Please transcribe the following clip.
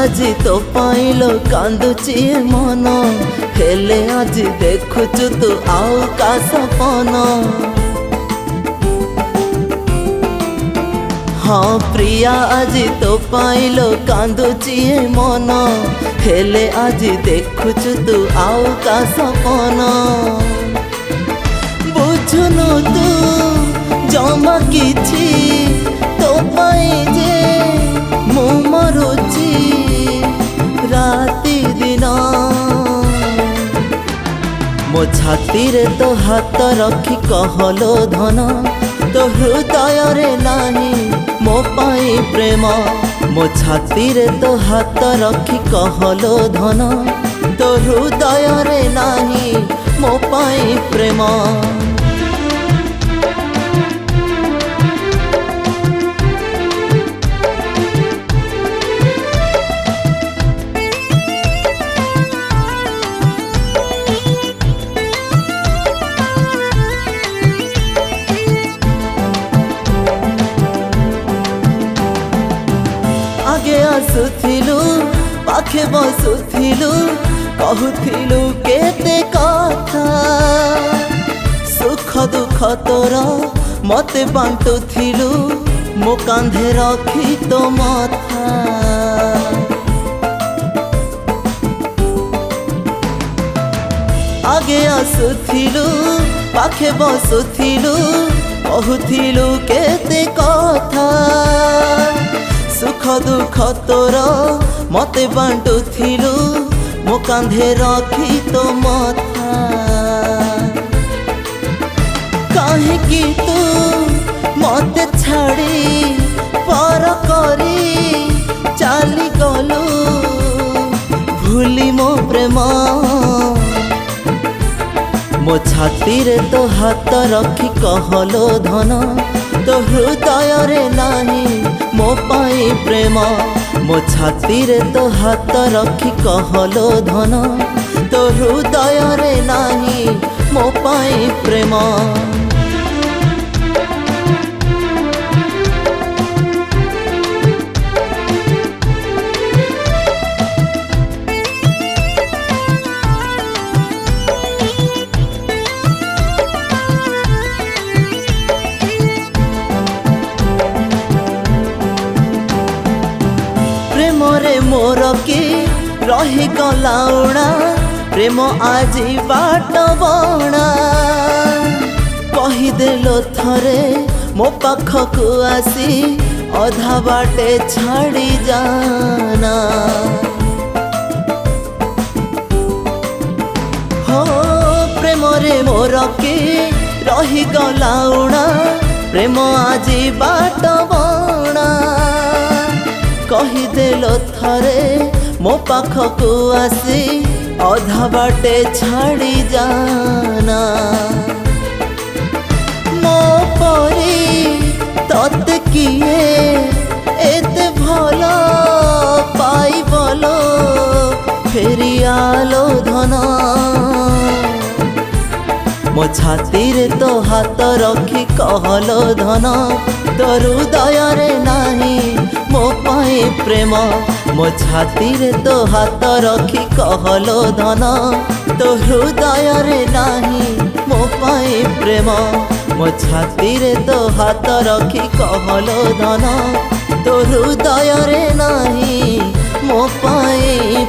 আজি তো পাইলো কান্দুছি মন হেলে আজি দেখুছু তু আউ কা সপন हाँ प्रिया आज तो पाइलो कांदुची मन हेले आज देखुचु तू आउ का सपन बुझुनु तू जमा किछि तो पाई जे मु मरुची राति दिन मो छाती रे तो हाथ रखी कहलो धन तो हृदय रे नाही मो पाई प्रेम मो छाती रे तो हाथ रखी कहलो धन तो हृदय रे नाही मो पाई प्रेम आगे आसुथिलु पाखे बसुथिलु कहूथिलु केते कथा सुख दुख तोर मते बांटुथिलु मो कांधे रखी तो माथा आगे आसुथिलु पाखे बसुथिलु कहूथिलु केते कथा सुख दुख तोर मते बांटुथिलु मो कांधे रखी तो माथा काहे कि तू मते छाड़ी पर करी चाली गलु भूली मो प्रेम मो छाती रे तो हाथ रखी कहलो धन तो हृदय रे नाही मो पाई प्रेम मो छाती रे तो हाथ रखी कहलो धन तो हृदय रे नाही मो पाई प्रेम रे मोर की रही गलाउणा प्रेम आजी बाट बणा कहीदेलो थरे मो पाखकु आसी अधा बाटे छाड़ी जाना हो प्रेम रे मोर की रही गलाउणा प्रेम आजी बाट बणा कहीदेलो थरे मो पाखकु आसी अधा बाटे छाड़ी जाना मो परी तते किए एते भलो पाई बोलो फेरी आलो धन मो छाती रे तो हाथ रखी कहलो धन तो हृदय रे नाही मो पाई प्रेम मो छाती रे तो हाथ रखी कहलो धन तो हृदय रे नाही मो पाई प्रेम मो छाती रे तो हाथ रखी कहलो धन तो हृदय रे नाही मो पाई